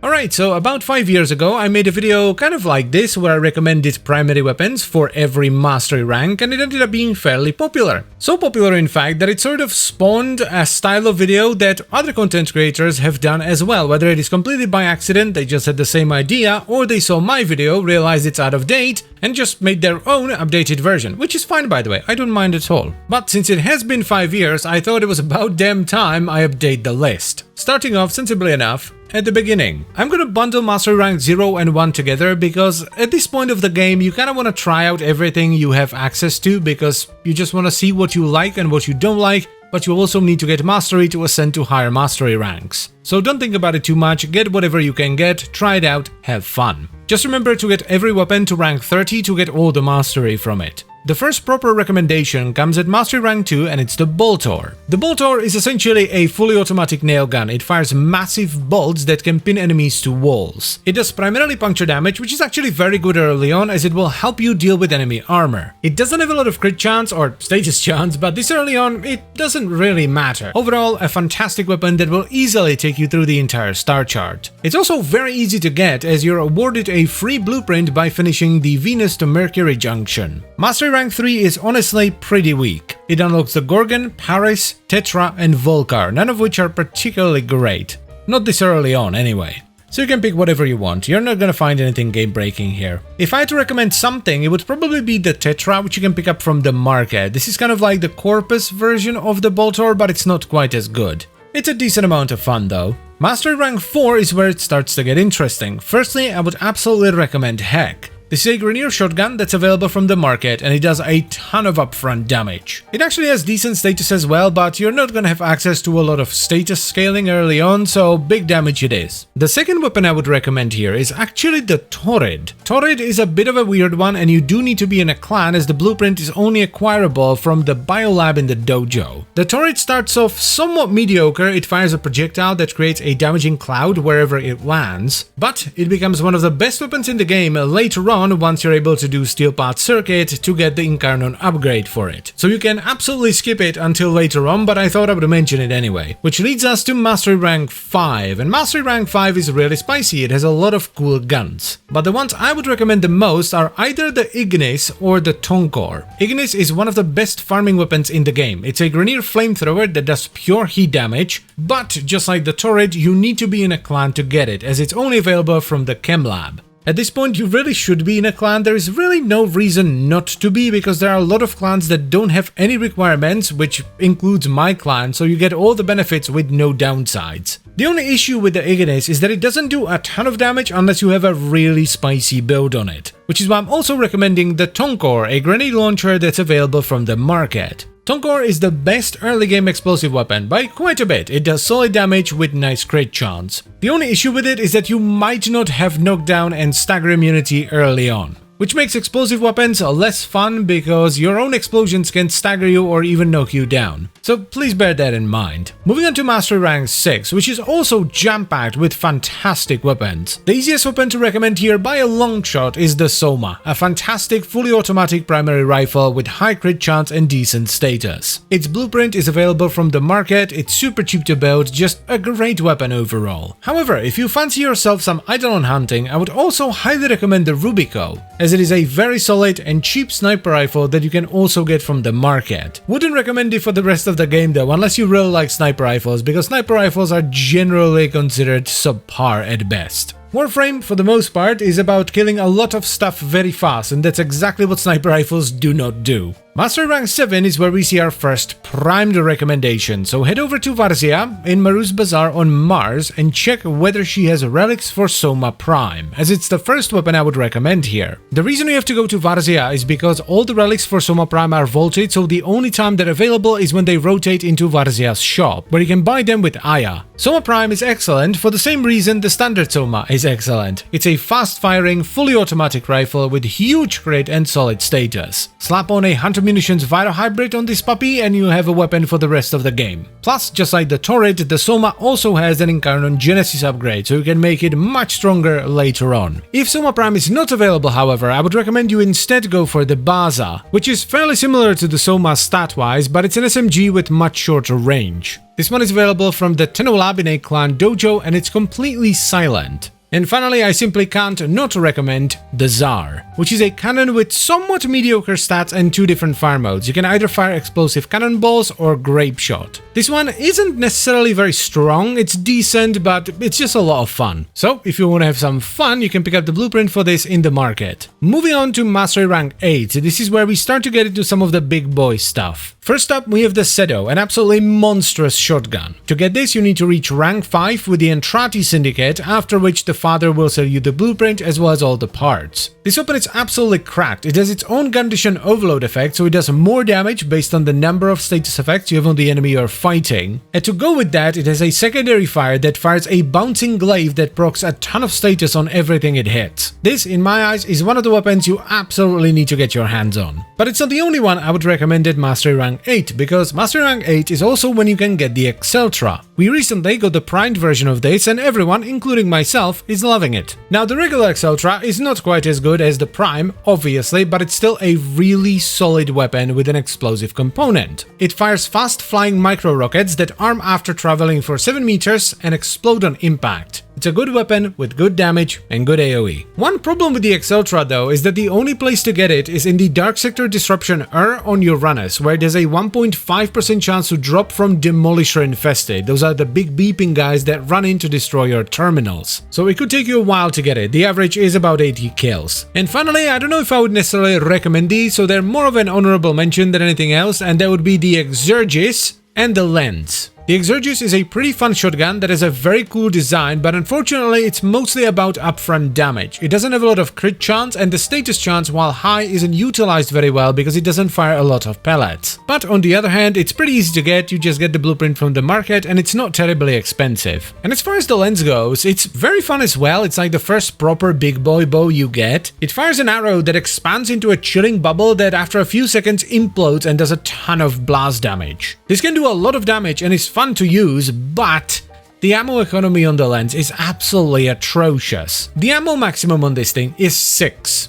Alright, so about 5 years ago I made a video kind of like this where I recommended primary weapons for every mastery rank, and it ended up being fairly popular. So popular in fact that it sort of spawned a style of video that other content creators have done as well, whether it is completely by accident, they just had the same idea, or they saw my video, realized it's out of date, and just made their own updated version, which is fine by the way, I don't mind at all. But since it has been 5 years, I thought it was about damn time I update the list. Starting off sensibly enough, at the beginning, I'm gonna bundle Mastery Rank 0 and 1 together because at this point of the game you kinda wanna try out everything you have access to because you just wanna see what you like and what you don't like, but you also need to get Mastery to ascend to higher Mastery ranks. So don't think about it too much, get whatever you can get, try it out, have fun. Just remember to get every weapon to rank 30 to get all the Mastery from it. The first proper recommendation comes at Mastery Rank 2 and it's the Boltor. The Boltor is essentially a fully automatic nail gun. It fires massive bolts that can pin enemies to walls. It does primarily puncture damage, which is actually very good early on as it will help you deal with enemy armor. It doesn't have a lot of crit chance or status chance, but this early on it doesn't really matter. Overall, a fantastic weapon that will easily take you through the entire star chart. It's also very easy to get as you're awarded a free blueprint by finishing the Venus to Mercury junction. Mastery Rank 3 is honestly pretty weak. It unlocks the Gorgon, Paris, Tetra and Volcar, none of which are particularly great. Not this early on anyway. So you can pick whatever you want, you're not gonna find anything game breaking here. If I had to recommend something, it would probably be the Tetra, which you can pick up from the market. This is kind of like the Corpus version of the Boltor, but it's not quite as good. It's a decent amount of fun though. Mastery Rank 4 is where it starts to get interesting. Firstly, I would absolutely recommend Heck. This is a Grenier shotgun that's available from the market and it does a ton of upfront damage. It actually has decent status as well, but you're not gonna have access to a lot of status scaling early on, so big damage it is. The second weapon I would recommend here is actually the Torrid. Torrid is a bit of a weird one and you do need to be in a clan as the blueprint is only acquirable from the biolab in the dojo. The Torrid starts off somewhat mediocre, it fires a projectile that creates a damaging cloud wherever it lands, but it becomes one of the best weapons in the game later on once you're able to do Steel Path Circuit to get the Incarnon upgrade for it. So you can absolutely skip it until later on, but I thought I would mention it anyway. Which leads us to Mastery Rank 5, and Mastery Rank 5 is really spicy, it has a lot of cool guns. But the ones I would recommend the most are either the Ignis or the Tonkor. Ignis is one of the best farming weapons in the game. It's a Grenier flamethrower that does pure heat damage, but just like the Torrid, you need to be in a clan to get it, as it's only available from the Chem Lab. At this point you really should be in a clan, there is really no reason not to be because there are a lot of clans that don't have any requirements, which includes my clan, so you get all the benefits with no downsides. The only issue with the Ignis is that it doesn't do a ton of damage unless you have a really spicy build on it, which is why I'm also recommending the Tonkor, a grenade launcher that's available from the market. Tonkor is the best early game explosive weapon by quite a bit, it does solid damage with nice crit chance. The only issue with it is that you might not have knockdown and stagger immunity early on, which makes explosive weapons less fun because your own explosions can stagger you or even knock you down. So please bear that in mind. Moving on to Mastery Rank 6, which is also jam-packed with fantastic weapons. The easiest weapon to recommend here by a long shot is the Soma, a fantastic fully automatic primary rifle with high crit chance and decent status. Its blueprint is available from the market, it's super cheap to build, just a great weapon overall. However, if you fancy yourself some Eidolon hunting, I would also highly recommend the Rubico, as it is a very solid and cheap sniper rifle that you can also get from the market. Wouldn't recommend it for the rest of the game though, unless you really like sniper rifles, because sniper rifles are generally considered subpar at best. Warframe, for the most part, is about killing a lot of stuff very fast, and that's exactly what sniper rifles do not do. Mastery Rank 7 is where we see our first primed recommendation, so head over to Varzia in Maru's Bazaar on Mars and check whether she has relics for Soma Prime, as it's the first weapon I would recommend here. The reason you have to go to Varzia is because all the relics for Soma Prime are vaulted, so the only time they're available is when they rotate into Varzia's shop, where you can buy them with Aya. Soma Prime is excellent for the same reason the standard Soma is excellent. It's a fast-firing, fully automatic rifle with huge crit and solid status. Slap on a Hunter Munitions Viro Hybrid on this puppy and you have a weapon for the rest of the game. Plus, just like the Torrid, the Soma also has an Incarnon Genesis upgrade, so you can make it much stronger later on. If Soma Prime is not available, however, I would recommend you instead go for the Baza, which is fairly similar to the Soma stat-wise, but it's an SMG with much shorter range. This one is available from the Tenet Lab in a clan dojo and it's completely silent. And finally, I simply can't not recommend the Tsar, which is a cannon with somewhat mediocre stats and 2 different fire modes. You can either fire explosive cannonballs or grape shot. This one isn't necessarily very strong, it's decent, but it's just a lot of fun. So if you want to have some fun, you can pick up the blueprint for this in the market. Moving on to Mastery Rank 8, this is where we start to get into some of the big boy stuff. First up, we have the Seto, an absolutely monstrous shotgun. To get this, you need to reach rank 5 with the Entrati Syndicate, after which the father will sell you the blueprint as well as all the parts. This weapon is absolutely cracked. It has its own condition overload effect, so it does more damage based on the number of status effects you have on the enemy you're fighting. And to go with that, it has a secondary fire that fires a bouncing glaive that procs a ton of status on everything it hits. This, in my eyes, is one of the weapons you absolutely need to get your hands on. But it's not the only one I would recommend at Mastery Rank 8, because Mastery Rank 8 is also when you can get the Exceltra. We recently got the primed version of this, and everyone, including myself, is loving it. Now, the regular Exceltra is not quite as good as the Prime, obviously, but it's still a really solid weapon with an explosive component. It fires fast-flying micro-rockets that arm after traveling for 7 meters and explode on impact. It's a good weapon with good damage and good AoE. One problem with the Exceltra though is that the only place to get it is in the Dark Sector Disruption on Uranus, where there's a 1.5% chance to drop from Demolisher Infested. Those are the big beeping guys that run in to destroy your terminals. So it could take you a while to get it. The average is about 80 kills. And finally, I don't know if I would necessarily recommend these, so they're more of an honorable mention than anything else, and that would be the Exergis and the Lens. The Exergis is a pretty fun shotgun that has a very cool design, but unfortunately it's mostly about upfront damage. It doesn't have a lot of crit chance, and the status chance, while high, isn't utilized very well because it doesn't fire a lot of pellets. But on the other hand, it's pretty easy to get. You just get the blueprint from the market and it's not terribly expensive. And as far as the Lens goes, it's very fun as well. It's like the first proper big boy bow you get. It fires an arrow that expands into a chilling bubble that after a few seconds implodes and does a ton of blast damage. This can do a lot of damage and is fun to use, but the ammo economy on the Lens is absolutely atrocious. The ammo maximum on this thing is 6.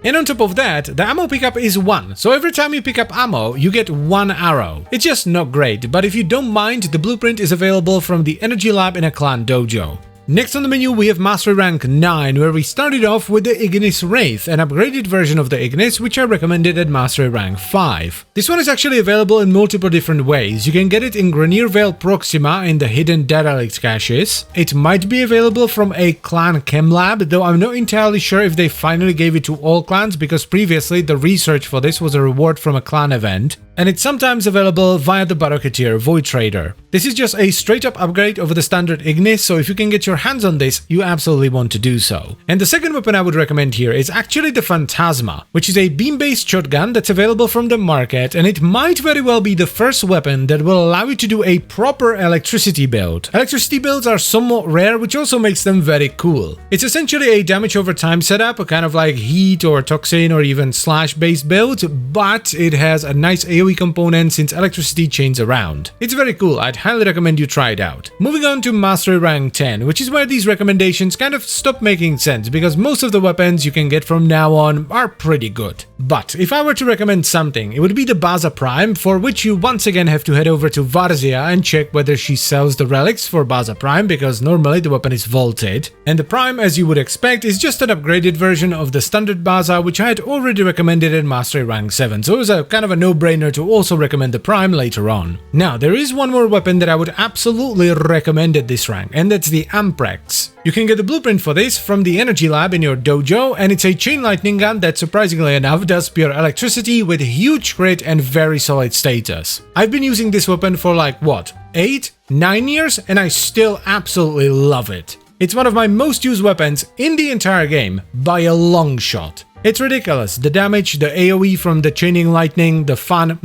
And on top of that, the ammo pickup is 1, so every time you pick up ammo, you get 1 arrow. It's just not great, but if you don't mind, the blueprint is available from the Energy Lab in a clan dojo. Next on the menu, we have Mastery Rank 9, where we started off with the Ignis Wraith, an upgraded version of the Ignis, which I recommended at Mastery Rank 5. This one is actually available in multiple different ways. You can get it in Grenier Vale Proxima in the hidden derelict caches. It might be available from a clan chem lab, though I'm not entirely sure if they finally gave it to all clans, because previously the research for this was a reward from a clan event. And it's sometimes available via the Barocketeer Void Trader. This is just a straight up upgrade over the standard Ignis, so if you can get your hands on this, you absolutely want to do so. And the second weapon I would recommend here is actually the Phantasma, which is a beam-based shotgun that's available from the market, and it might very well be the first weapon that will allow you to do a proper electricity build. Electricity builds are somewhat rare, which also makes them very cool. It's essentially a damage over time setup, a kind of like heat or toxin or even slash based build, but it has a nice AoE component since electricity chains around. It's very cool, I'd highly recommend you try it out. Moving on to Mastery Rank 10, which is where these recommendations kind of stop making sense because most of the weapons you can get from now on are pretty good. But if I were to recommend something, it would be the Baza Prime, for which you once again have to head over to Varzia and check whether she sells the relics for Baza Prime, because normally the weapon is vaulted. And the Prime, as you would expect, is just an upgraded version of the standard Baza, which I had already recommended in Mastery Rank 7, so it was a kind of a no-brainer to also recommend the Prime later on. Now, there is one more weapon that I would absolutely recommend at this rank, and that's the Amprex. You can get the blueprint for this from the Energy Lab in your dojo, and it's a chain lightning gun that, surprisingly enough, does pure electricity with huge crit and very solid status. I've been using this weapon for like, what, 8, 9 years, and I still absolutely love it. It's one of my most used weapons in the entire game, by a long shot. It's ridiculous, the damage, the AoE from the chaining lightning, the fun,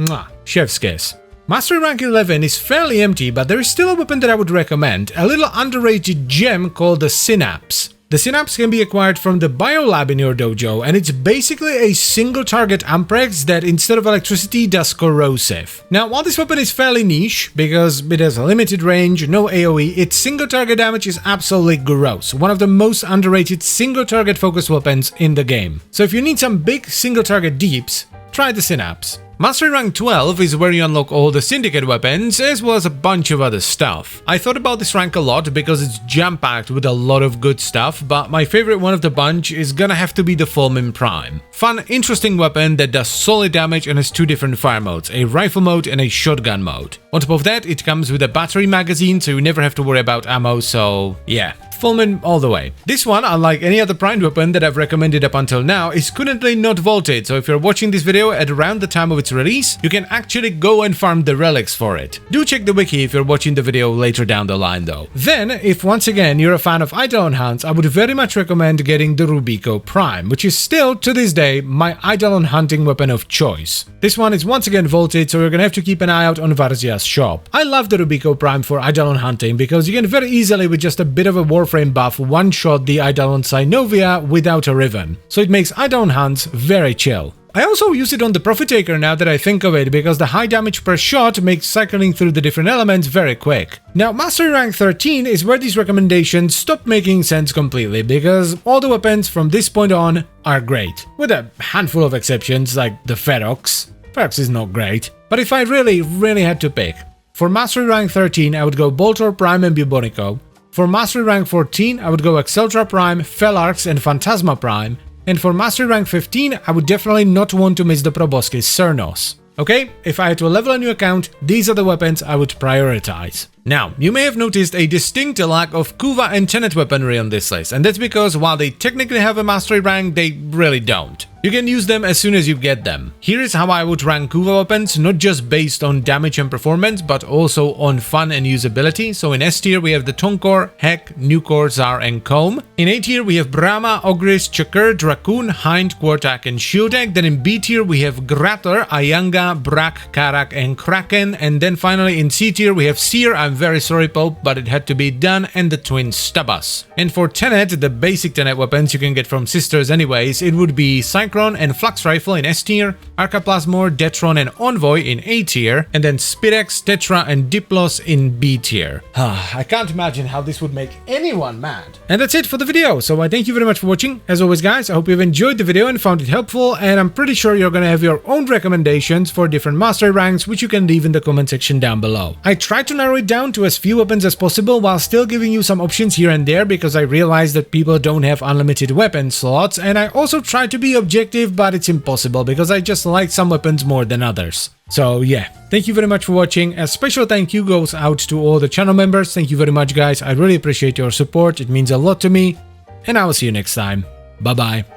chef's kiss. Mastery Rank 11 is fairly empty, but there is still a weapon that I would recommend, a little underrated gem called the Synapse. The Synapse can be acquired from the Biolab in your dojo, and it's basically a single target Amprex that instead of electricity does corrosive. Now, while this weapon is fairly niche, because it has a limited range, no AoE, its single target damage is absolutely gross, one of the most underrated single target focus weapons in the game. So if you need some big single target deeps, try the Synapse. Mastery rank 12 is where you unlock all the Syndicate weapons, as well as a bunch of other stuff. I thought about this rank a lot because it's jam-packed with a lot of good stuff, but my favorite one of the bunch is gonna have to be the Fulmin Prime. Fun, interesting weapon that does solid damage and has two different fire modes, a rifle mode and a shotgun mode. On top of that, it comes with a battery magazine, so you never have to worry about ammo, so yeah. Fulmin all the way. This one, unlike any other primed weapon that I've recommended up until now, is currently not vaulted, so if you're watching this video at around the time of its release, you can actually go and farm the relics for it. Do check the wiki if you're watching the video later down the line though. Then, if once again you're a fan of Eidolon hunts, I would very much recommend getting the Rubico Prime, which is still, to this day, my Eidolon hunting weapon of choice. This one is once again vaulted, so you're gonna have to keep an eye out on Varzia's shop. I love the Rubico Prime for Eidolon hunting because you can very easily, with just a bit of a Warframe buff, one-shot the Eidolon Synovia without a Riven, so it makes Eidolon hunts very chill. I also use it on the Profit Taker now that I think of it, because the high damage per shot makes cycling through the different elements very quick. Now, Mastery rank 13 is where these recommendations stop making sense completely, because all the weapons from this point on are great, with a handful of exceptions like the Ferox. Ferox is not great, but if I really had to pick, for Mastery rank 13 I would go Boltor Prime and Bubonico. For Mastery rank 14, I would go Exceltra Prime, Felarx and Phantasma Prime, and for Mastery rank 15, I would definitely not want to miss the Proboscis Cernos. Okay, if I had to level a new account, these are the weapons I would prioritize. Now, you may have noticed a distinct lack of Kuva and Tenet weaponry on this list, and that's because while they technically have a mastery rank, they really don't. You can use them as soon as you get them. Here is how I would rank Kuva weapons, not just based on damage and performance, but also on fun and usability. So in S tier we have the Tonkor, Hek, Nukor, Zar and Comb. In A tier we have Brahma, Ogris, Chakr, Dracoon, Hind, Quartak and Shieldek. Then in B tier we have Grator, Ayanga, Brak, Karak and Kraken. And then finally in C tier we have Seer, I'm very sorry Pope, but it had to be done, and the Twin Stabas. And for Tenet, the basic Tenet weapons you can get from Sisters anyways, it would be Cyclone and Flux Rifle in S tier, Arcaplasmor, Detron and Envoy in A tier, and then Spirex, Tetra and Diplos in B tier. I can't imagine how this would make anyone mad. And that's it for the video, so I thank you very much for watching. As always guys, I hope you've enjoyed the video and found it helpful, and I'm pretty sure you're gonna have your own recommendations for different mastery ranks, which you can leave in the comment section down below. I tried to narrow it down to as few weapons as possible while still giving you some options here and there, because I realized that people don't have unlimited weapon slots, and I also tried to be objective, but it's impossible because I just like some weapons more than others. So yeah, thank you very much for watching. A special thank you goes out to all the channel members. Thank you very much guys, I really appreciate your support, it means a lot to me, and I will see you next time. Bye bye.